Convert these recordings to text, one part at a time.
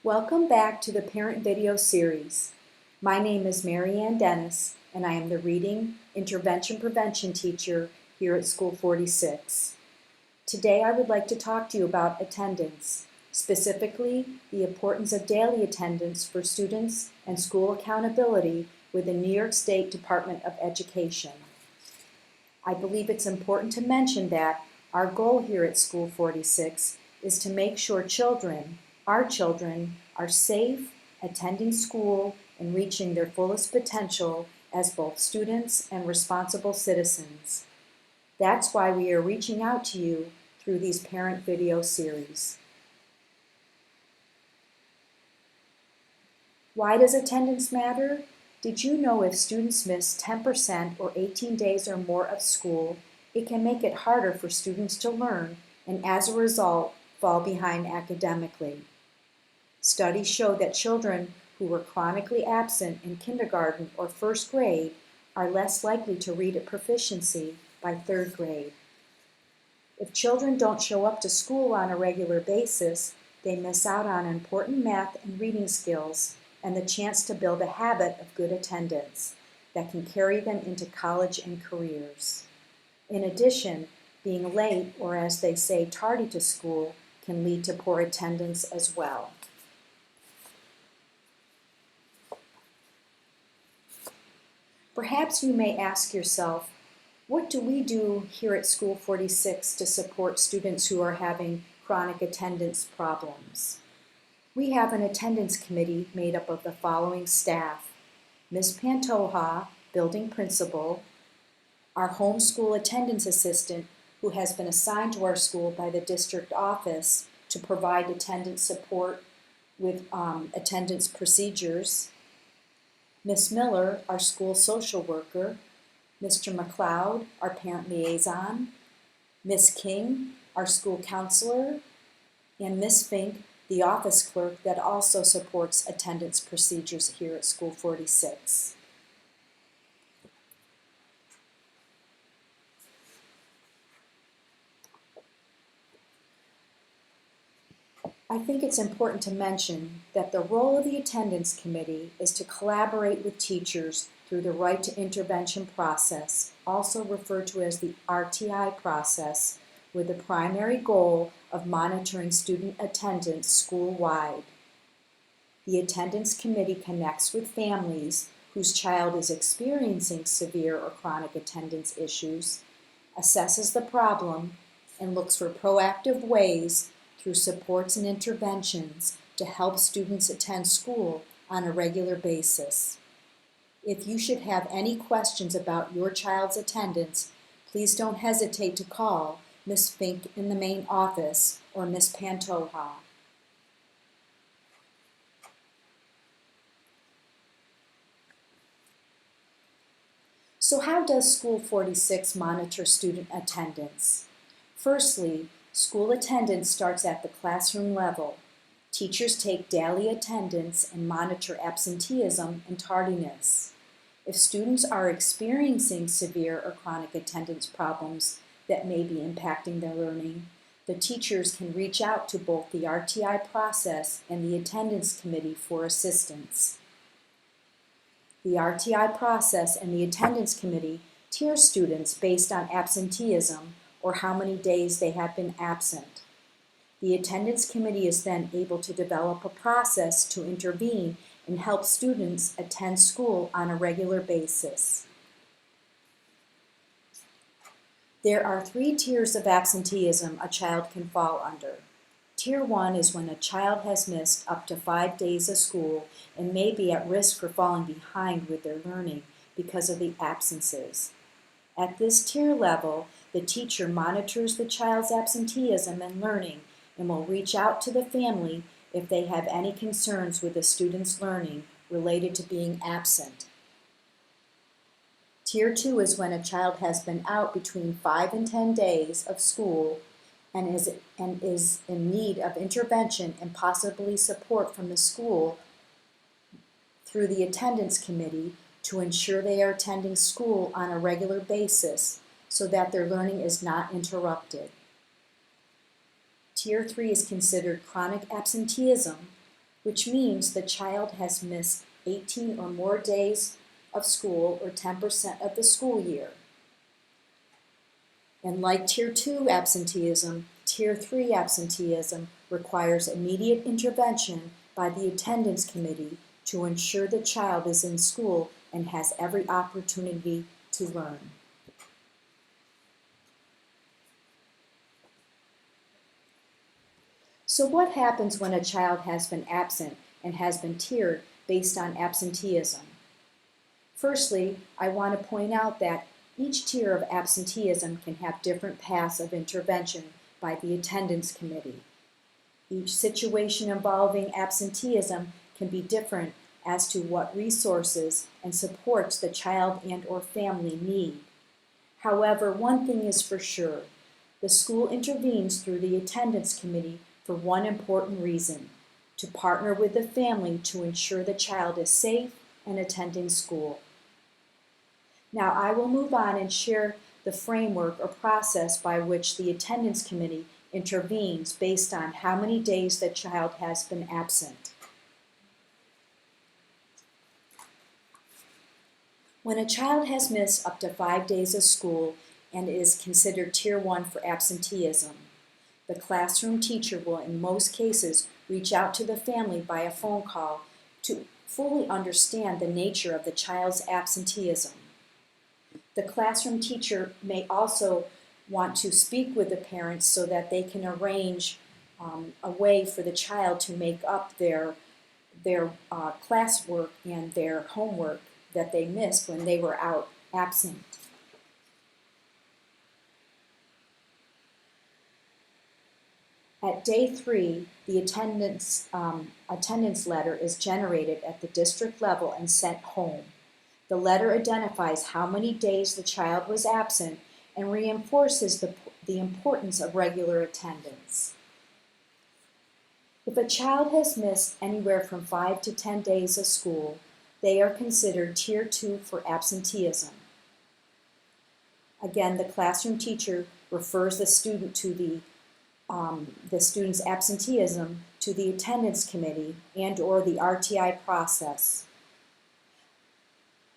Welcome back to the Parent Video Series. My name is Mary Ann Dennis, and I am the Reading Intervention Prevention teacher here at School 46. Today I would like to talk to you about attendance, specifically the importance of daily attendance for students and school accountability with the New York State Department of Education. I believe it's important to mention that our goal here at School 46 is to make sure our children are safe, attending school, and reaching their fullest potential as both students and responsible citizens. That's why we are reaching out to you through these parent video series. Why does attendance matter? Did you know if students miss 10% or 18 days or more of school, it can make it harder for students to learn and as a result fall behind academically? Studies show that children who were chronically absent in kindergarten or first grade are less likely to read at proficiency by third grade. If children don't show up to school on a regular basis, they miss out on important math and reading skills and the chance to build a habit of good attendance that can carry them into college and careers. In addition, being late, or as they say, tardy to school, can lead to poor attendance as well. Perhaps you may ask yourself, what do we do here at School 46 to support students who are having chronic attendance problems? We have an attendance committee made up of the following staff: Ms. Pantoja, building principal, our homeschool attendance assistant, who has been assigned to our school by the district office to provide attendance support with attendance procedures, Ms. Miller, our school social worker, Mr. McLeod, our parent liaison, Ms. King, our school counselor, and Ms. Fink, the office clerk that also supports attendance procedures here at School 46. I think it's important to mention that the role of the attendance committee is to collaborate with teachers through the right to intervention process, also referred to as the RTI process, with the primary goal of monitoring student attendance school-wide. The attendance committee connects with families whose child is experiencing severe or chronic attendance issues, assesses the problem, and looks for proactive ways through supports and interventions to help students attend school on a regular basis. If you should have any questions about your child's attendance, please don't hesitate to call Ms. Fink in the main office or Ms. Pantoja. So how does School 46 monitor student attendance? Firstly, school attendance starts at the classroom level. Teachers take daily attendance and monitor absenteeism and tardiness. If students are experiencing severe or chronic attendance problems that may be impacting their learning, the teachers can reach out to both the RTI process and the attendance committee for assistance. The RTI process and the attendance committee tier students based on absenteeism or how many days they have been absent. The attendance committee is then able to develop a process to intervene and help students attend school on a regular basis. There are 3 tiers of absenteeism a child can fall under. Tier 1 is when a child has missed up to 5 days of school and may be at risk for falling behind with their learning because of the absences. At this tier level, the teacher monitors the child's absenteeism and learning and will reach out to the family if they have any concerns with the student's learning related to being absent. Tier 2 is when a child has been out between 5 and 10 days of school and is in need of intervention and possibly support from the school through the attendance committee to ensure they are attending school on a regular basis so that their learning is not interrupted. Tier 3 is considered chronic absenteeism, which means the child has missed 18 or more days of school or 10% of the school year. And like Tier 2 absenteeism, Tier 3 absenteeism requires immediate intervention by the attendance committee to ensure the child is in school and has every opportunity to learn. So what happens when a child has been absent and has been tiered based on absenteeism? Firstly, I want to point out that each tier of absenteeism can have different paths of intervention by the attendance committee. Each situation involving absenteeism can be different as to what resources and supports the child and/or family need. However, one thing is for sure, the school intervenes through the attendance committee for one important reason: to partner with the family to ensure the child is safe and attending school. Now I will move on and share the framework or process by which the attendance committee intervenes based on how many days the child has been absent. When a child has missed up to 5 days of school and is considered Tier 1 for absenteeism, the classroom teacher will in most cases reach out to the family by a phone call to fully understand the nature of the child's absenteeism. The classroom teacher may also want to speak with the parents so that they can arrange a way for the child to make up their classwork and their homework that they missed when they were out absent. At day 3, the attendance letter is generated at the district level and sent home. The letter identifies how many days the child was absent and reinforces the importance of regular attendance. If a child has missed anywhere from 5 to 10 days of school, they are considered Tier 2 for absenteeism. Again, the classroom teacher refers the student to the student's absenteeism to the attendance committee and/or the RTI process.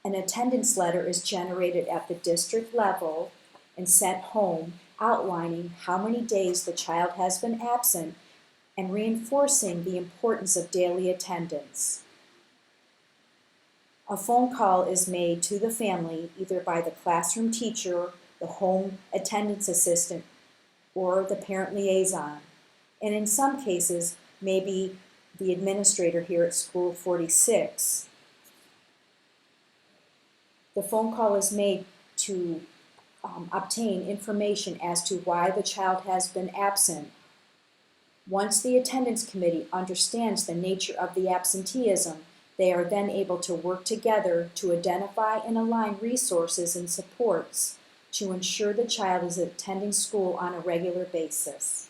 An attendance letter is generated at the district level and sent home outlining how many days the child has been absent and reinforcing the importance of daily attendance. A phone call is made to the family either by the classroom teacher, the home attendance assistant, or the parent liaison, and in some cases, maybe the administrator here at School 46. The phone call is made to obtain information as to why the child has been absent. Once the attendance committee understands the nature of the absenteeism, they are then able to work together to identify and align resources and supports to ensure the child is attending school on a regular basis.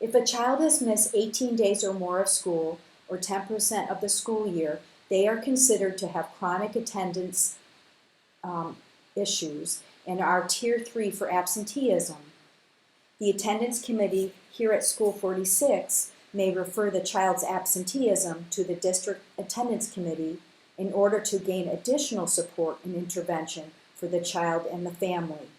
If a child has missed 18 days or more of school, or 10% of the school year, they are considered to have chronic attendance issues and are Tier 3 for absenteeism. The attendance committee here at School 46 may refer the child's absenteeism to the district attendance committee in order to gain additional support and intervention for the child and the family.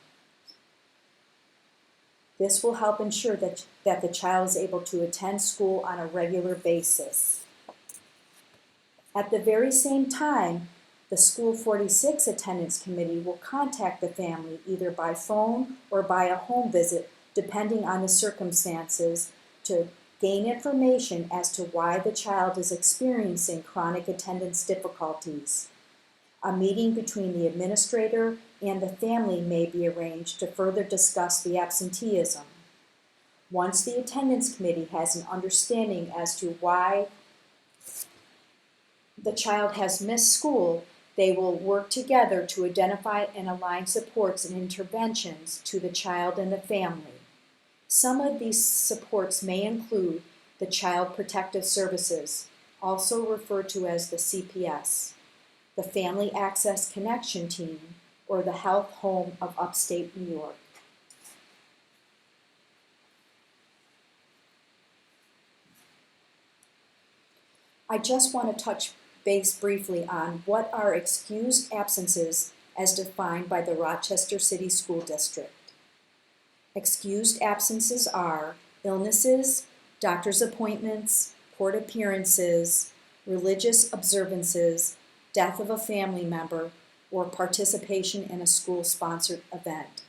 This will help ensure that the child is able to attend school on a regular basis. At the very same time, the School 46 attendance committee will contact the family either by phone or by a home visit, depending on the circumstances, to gain information as to why the child is experiencing chronic attendance difficulties. A meeting between the administrator and the family may be arranged to further discuss the absenteeism. Once the attendance committee has an understanding as to why the child has missed school, they will work together to identify and align supports and interventions to the child and the family. Some of these supports may include the Child Protective Services, also referred to as the CPS, the Family Access Connection Team, or the Health Home of Upstate New York. I just want to touch base briefly on what are excused absences as defined by the Rochester City School District. Excused absences are illnesses, doctor's appointments, court appearances, religious observances, death of a family member, or participation in a school-sponsored event.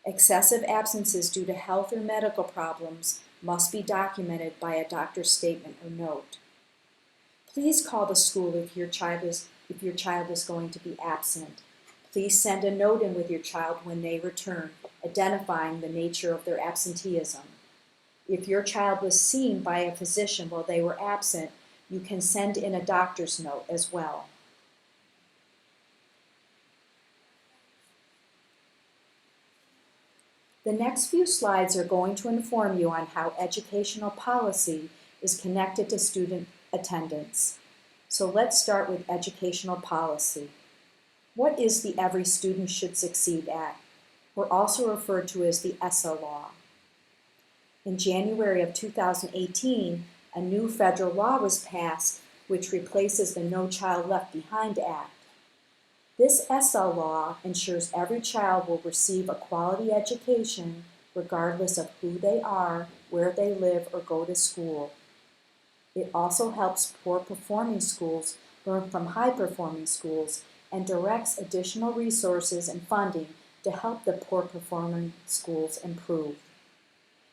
Excessive absences due to health or medical problems must be documented by a doctor's statement or note. Please call the school if your child is going to be absent. Please send a note in with your child when they return, identifying the nature of their absenteeism. If your child was seen by a physician while they were absent, you can send in a doctor's note as well. The next few slides are going to inform you on how educational policy is connected to student attendance. So let's start with educational policy. What is the Every Student Should Succeed Act, or also referred to as the ESSA law? In January of 2018, a new federal law was passed which replaces the No Child Left Behind Act. This ESSA law ensures every child will receive a quality education regardless of who they are, where they live, or go to school. It also helps poor-performing schools learn from high-performing schools and directs additional resources and funding to help the poor-performing schools improve.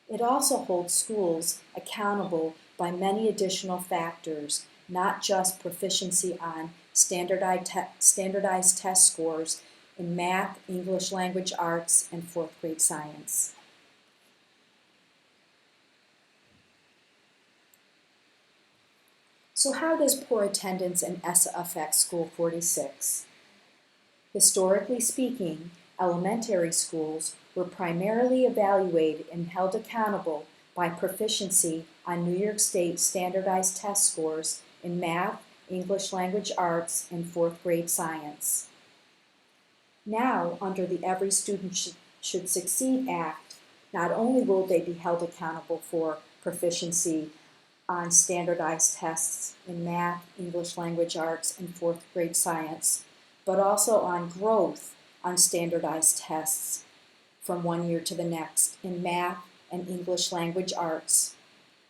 It also holds schools accountable by many additional factors, not just proficiency on standardized test scores in math, English language arts, and fourth grade science. So how does poor attendance in ESSA affect School 46? Historically speaking, elementary schools were primarily evaluated and held accountable by proficiency on New York State standardized test scores in math, English language arts, and fourth grade science. Now, under the Every Student Should Succeed Act, not only will they be held accountable for proficiency on standardized tests in math, English language arts, and fourth grade science, but also on growth on standardized tests from one year to the next in math and English language arts.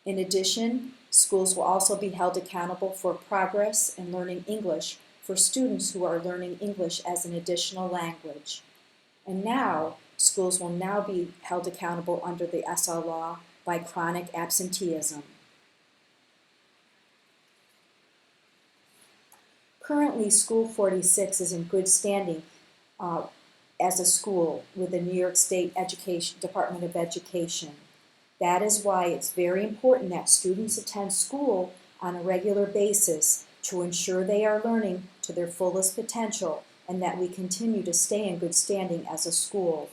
In addition, schools will also be held accountable for progress in learning English for students who are learning English as an additional language. And now, schools will now be held accountable under the ESSA law by chronic absenteeism. Currently, School 46 is in good standing as a school with the New York State Department of Education. That is why it's very important that students attend school on a regular basis to ensure they are learning to their fullest potential and that we continue to stay in good standing as a school.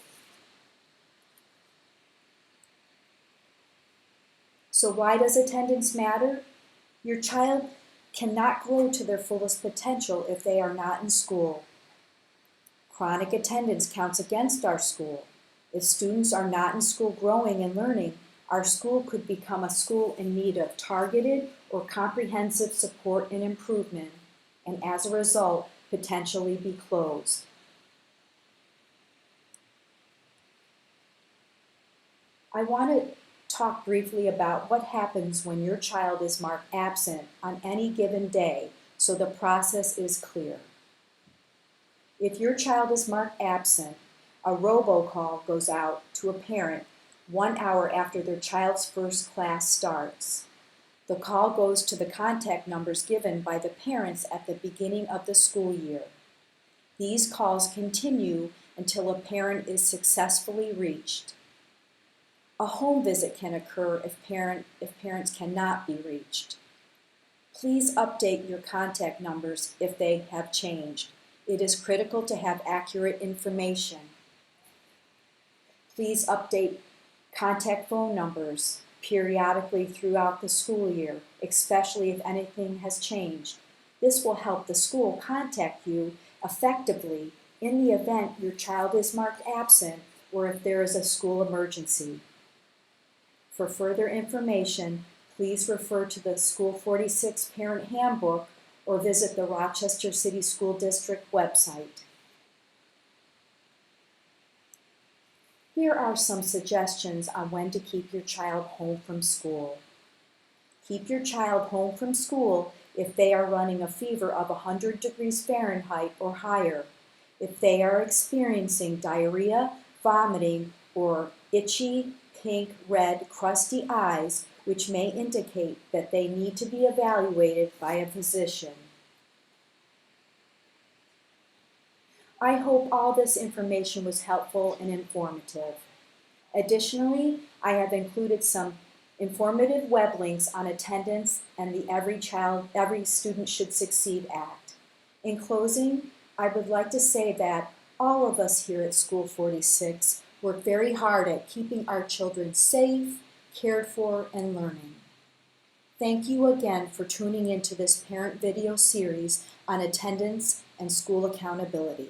So why does attendance matter? Your child cannot grow to their fullest potential if they are not in school. Chronic attendance counts against our school. If students are not in school growing and learning, our school could become a school in need of targeted or comprehensive support and improvement, and as a result, potentially be closed. I want to talk briefly about what happens when your child is marked absent on any given day so the process is clear. If your child is marked absent, a robocall goes out to a parent 1 hour after their child's first class starts. The call goes to the contact numbers given by the parents at the beginning of the school year. These calls continue until a parent is successfully reached. A home visit can occur if parents cannot be reached. Please update your contact numbers if they have changed. It is critical to have accurate information. Please update contact phone numbers periodically throughout the school year, especially if anything has changed. This will help the school contact you effectively in the event your child is marked absent or if there is a school emergency. For further information, please refer to the School 46 Parent Handbook or visit the Rochester City School District website. Here are some suggestions on when to keep your child home from school. Keep your child home from school if they are running a fever of 100 degrees Fahrenheit or higher, if they are experiencing diarrhea, vomiting, or itchy, pink, red, crusty eyes, which may indicate that they need to be evaluated by a physician. I hope all this information was helpful and informative. Additionally, I have included some informative web links on attendance and the Every Student Should Succeed Act. In closing, I would like to say that all of us here at School 46 work very hard at keeping our children safe, cared for, and learning. Thank you again for tuning into this parent video series on attendance and school accountability.